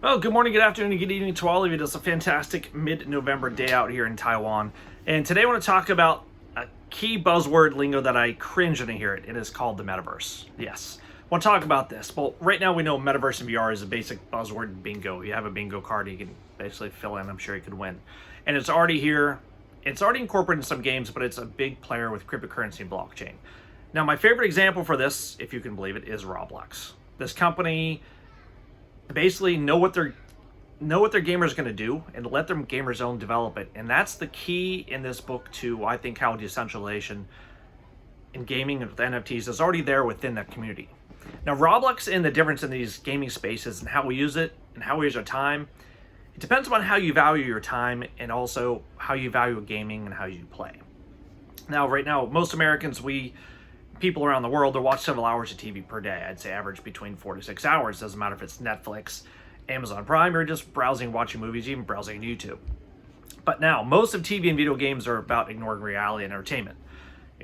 Well, good morning, good afternoon, and good evening to all of you. It's a fantastic mid-November day out here in Taiwan. And today I want to talk about a key buzzword lingo that I cringe when I hear it. It is called the Metaverse. Yes. I want to talk about this. Well, right now we know Metaverse and VR is a basic buzzword bingo. You have a bingo card you can basically fill in. I'm sure you could win. And it's already here. It's already incorporated in some games, but it's a big player with cryptocurrency and blockchain. Now, my favorite example for this, if you can believe it, is Roblox. This company basically know what their gamers going to do and let their gamers own develop it, and that's the key in this book to, I think, how decentralization in gaming with NFTs is already there within that community. Now, Roblox and the difference in these gaming spaces and how we use it and how we use our time, it depends on how you value your time and also how you value gaming and how you play. Now, right now, most Americans, people around the world, they watch several hours of TV per day. I'd say average between 4 to 6 hours. Doesn't matter if it's Netflix, Amazon Prime, or just browsing, watching movies, even browsing YouTube. But now, most of TV and video games are about ignoring reality and entertainment.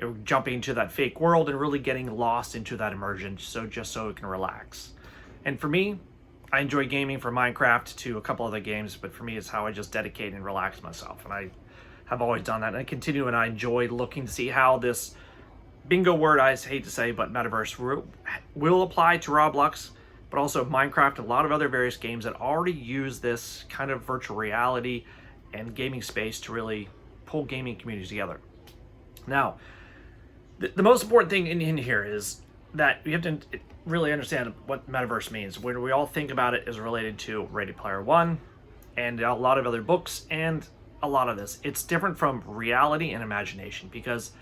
You're jumping into that fake world and really getting lost into that immersion, just so it can relax. And for me, I enjoy gaming from Minecraft to a couple other games, but for me, it's how I just dedicate and relax myself. And I have always done that, and I continue, and I enjoy looking to see how this bingo word, I hate to say, but Metaverse will apply to Roblox, but also Minecraft and a lot of other various games that already use this kind of virtual reality and gaming space to really pull gaming communities together. Now, the most important thing in here is that you have to really understand what Metaverse means. When we all think about it is related to Ready Player One and a lot of other books and a lot of this. It's different from reality and imagination because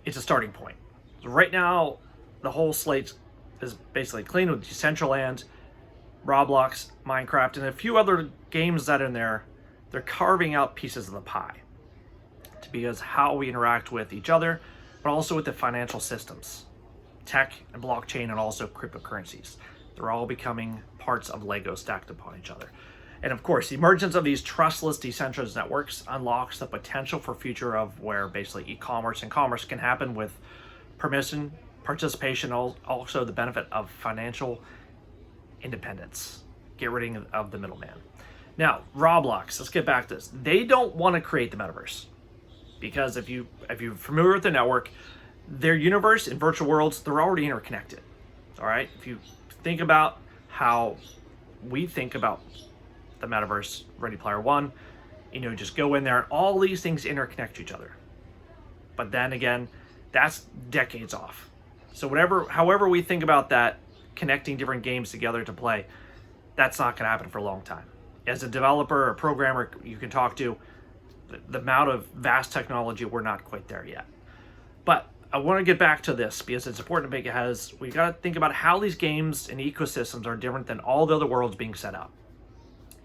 it's a starting point. So right now, the whole slate is basically clean with Decentraland, Roblox, Minecraft, and a few other games that are in there. They're carving out pieces of the pie because how we interact with each other, but also with the financial systems, tech and blockchain, and also cryptocurrencies. They're all becoming parts of Lego stacked upon each other. And of course, the emergence of these trustless decentralized networks unlocks the potential for future of where basically e-commerce and commerce can happen with permission, participation, also the benefit of financial independence. Get rid of the middleman. Now, Roblox, let's get back to this. They don't want to create the metaverse because if you're familiar with the network, their universe and virtual worlds, they're already interconnected. All right? If you think about how we think about the Metaverse, Ready Player One, just go in there and all these things interconnect to each other. But then again, that's decades off. So however we think about that, connecting different games together to play, that's not going to happen for a long time. As a developer or programmer you can talk to, the amount of vast technology, we're not quite there yet. But I want to get back to this because it's important to make it as we got to think about how these games and ecosystems are different than all the other worlds being set up.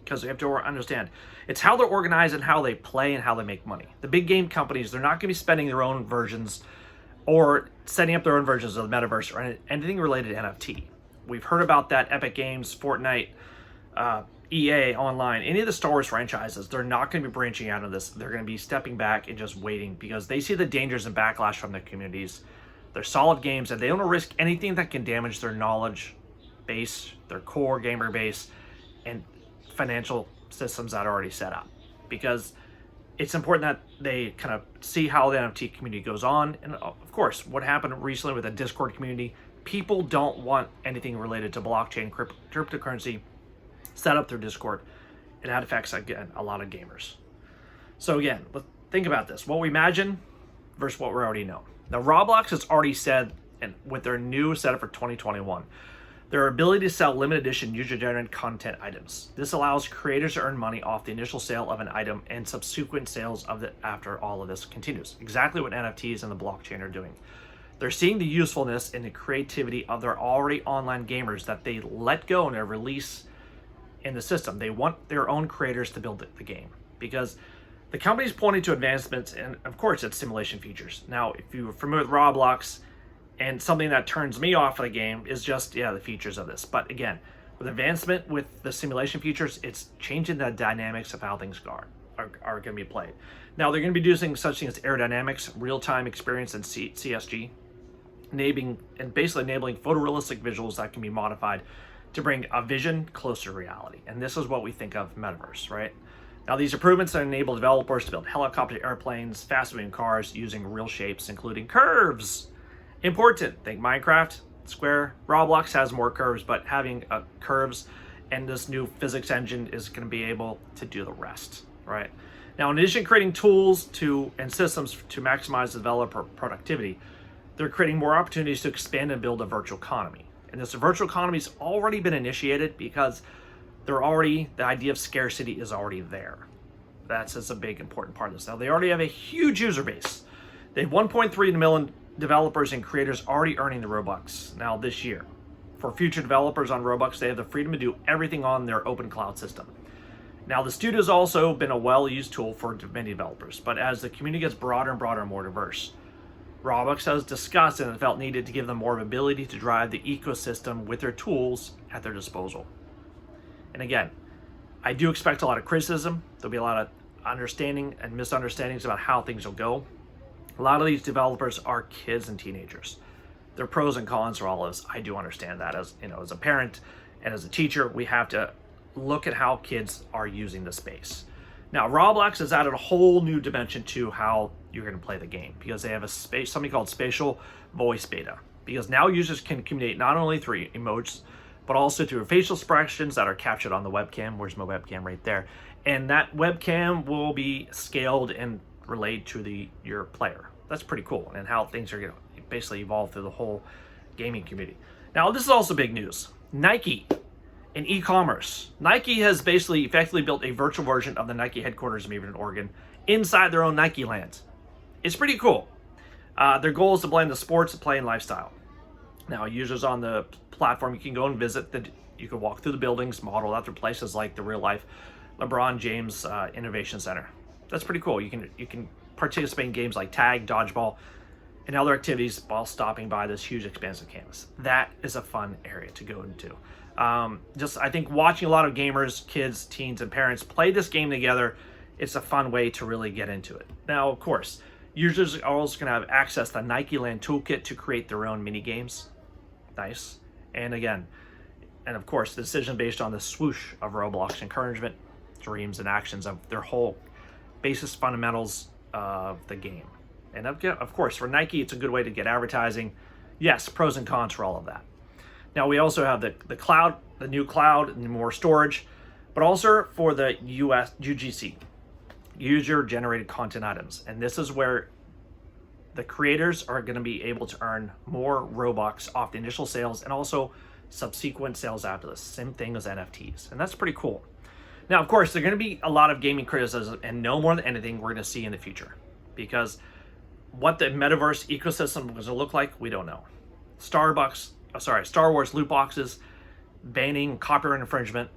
Because we have to understand, it's how they're organized and how they play and how they make money. The big game companies, they're not going to be spending their own versions or setting up their own versions of the metaverse or anything related to NFT. We've heard about that. Epic Games, Fortnite, EA Online, any of the Star Wars franchises, they're not going to be branching out of this. They're going to be stepping back and just waiting because they see the dangers and backlash from the communities. They're solid games and they don't risk anything that can damage their knowledge base, their core gamer base, and financial systems that are already set up, because it's important that they kind of see how the NFT community goes on. And of course, what happened recently with the Discord community, people don't want anything related to blockchain, cryptocurrency set up through Discord, and that affects, again, a lot of gamers. So again, let's think about this, what we imagine versus what we already know. Now, Roblox has already said, and with their new setup for 2021, their ability to sell limited edition user-generated content items. This allows creators to earn money off the initial sale of an item and subsequent sales of it after all of this continues. Exactly what NFTs and the blockchain are doing. They're seeing the usefulness and the creativity of their already online gamers that they let go and they release in the system. They want their own creators to build the game because the company's pointing to advancements, and of course it's simulation features. Now, if you're familiar with Roblox, and something that turns me off of the game is just, the features of this. But again, with advancement with the simulation features, it's changing the dynamics of how things are going to be played. Now, they're going to be using such things as aerodynamics, real-time experience, and CSG, basically enabling photorealistic visuals that can be modified to bring a vision closer to reality. And this is what we think of Metaverse, right? Now, these improvements enable developers to build helicopter airplanes, fast-moving cars using real shapes, including curves. Important. Think Minecraft, Square. Roblox has more curves, but having curves and this new physics engine is going to be able to do the rest, right? Now, in addition to creating tools and systems to maximize developer productivity, they're creating more opportunities to expand and build a virtual economy. And this virtual economy has already been initiated because the idea of scarcity is already there. That's a big important part of this. Now, they already have a huge user base. They have 1.3 million developers and creators already earning the Robux now this year. For future developers on Roblox, they have the freedom to do everything on their open cloud system. Now, the studio has also been a well-used tool for many developers, but as the community gets broader and broader and more diverse, Roblox has discussed and felt needed to give them more of ability to drive the ecosystem with their tools at their disposal. And again, I do expect a lot of criticism. There'll be a lot of understanding and misunderstandings about how things will go. A lot of these developers are kids and teenagers. There are pros and cons for all of this. I do understand that as a parent and as a teacher, we have to look at how kids are using the space. Now, Roblox has added a whole new dimension to how you're going to play the game because they have something called spatial voice beta. Because now users can communicate not only through emotes, but also through facial expressions that are captured on the webcam. Where's my webcam? Right there. And that webcam will be scaled and relayed to your player. That's pretty cool, and how things are going to basically evolve through the whole gaming community. Now, this is also big news. Nike in e-commerce. Nike has basically effectively built a virtual version of the Nike headquarters in Beaverton, Oregon, inside their own Nikeland. It's pretty cool. Their goal is to blend the sports, play, and lifestyle. Now, users on the platform, you can go and visit. You can walk through the buildings modeled after places like the real-life LeBron James Innovation Center. That's pretty cool. You can participate in games like tag, dodgeball, and other activities while stopping by this huge expansive canvas. That is a fun area to go into. I think watching a lot of gamers, kids, teens, and parents play this game together, it's a fun way to really get into it. Now, of course, users are also going to have access to the Nikeland toolkit to create their own mini games. Nice. And of course, the decision based on the swoosh of Roblox encouragement, dreams, and actions of their whole basis fundamentals of the game. And of course, for Nike, it's a good way to get advertising. Yes, pros and cons for all of that. Now, we also have the cloud, the new cloud, and more storage, but also for the UGC, user-generated content items. And this is where the creators are going to be able to earn more Robux off the initial sales and also subsequent sales after this. Same thing as NFTs. And that's pretty cool. Now, of course, there's going to be a lot of gaming criticism, and no more than anything we're going to see in the future. Because what the Metaverse ecosystem is going to look like, we don't know. Star Wars loot boxes, banning copyright infringement,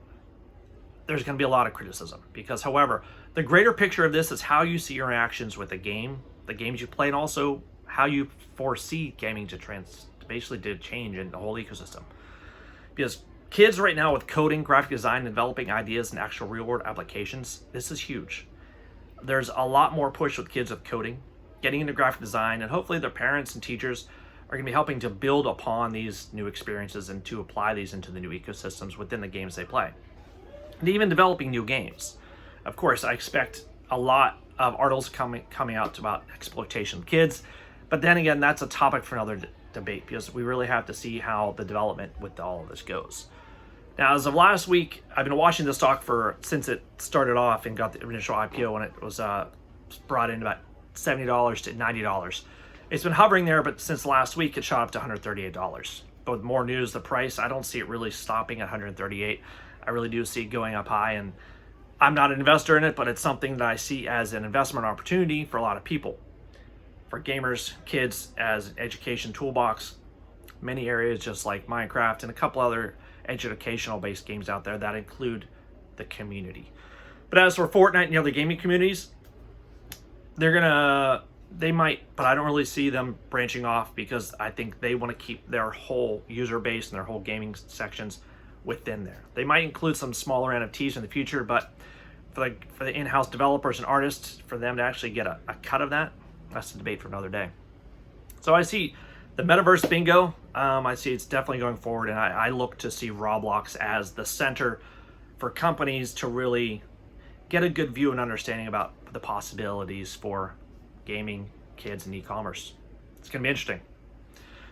there's going to be a lot of criticism. Because, however, the greater picture of this is how you see your interactions with the games you play, and also how you foresee gaming to change in the whole ecosystem. Because kids right now with coding, graphic design, and developing ideas and actual real-world applications, this is huge. There's a lot more push with kids with coding, getting into graphic design, and hopefully their parents and teachers are going to be helping to build upon these new experiences and to apply these into the new ecosystems within the games they play. And even developing new games. Of course, I expect a lot of articles coming out about exploitation of kids, but then again, that's a topic for another debate because we really have to see how the development with all of this goes. Now, as of last week, I've been watching this stock since it started off and got the initial IPO when it was brought in about $70 to $90. It's been hovering there, but since last week, it shot up to $138. But with more news, the price, I don't see it really stopping at $138. I really do see it going up high, and I'm not an investor in it, but it's something that I see as an investment opportunity for a lot of people. For gamers, kids, as an education toolbox, many areas just like Minecraft and a couple other educational-based games out there that include the community. But as for Fortnite and the other gaming communities, they might, but I don't really see them branching off because I think they want to keep their whole user base and their whole gaming sections within there. They might include some smaller NFTs in the future, but for the in-house developers and artists, for them to actually get a cut of that, that's a debate for another day. So I see the Metaverse bingo. I see it's definitely going forward, and I look to see Roblox as the center for companies to really get a good view and understanding about the possibilities for gaming, kids, and e-commerce. It's going to be interesting.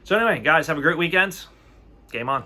So anyway, guys, have a great weekend. Game on.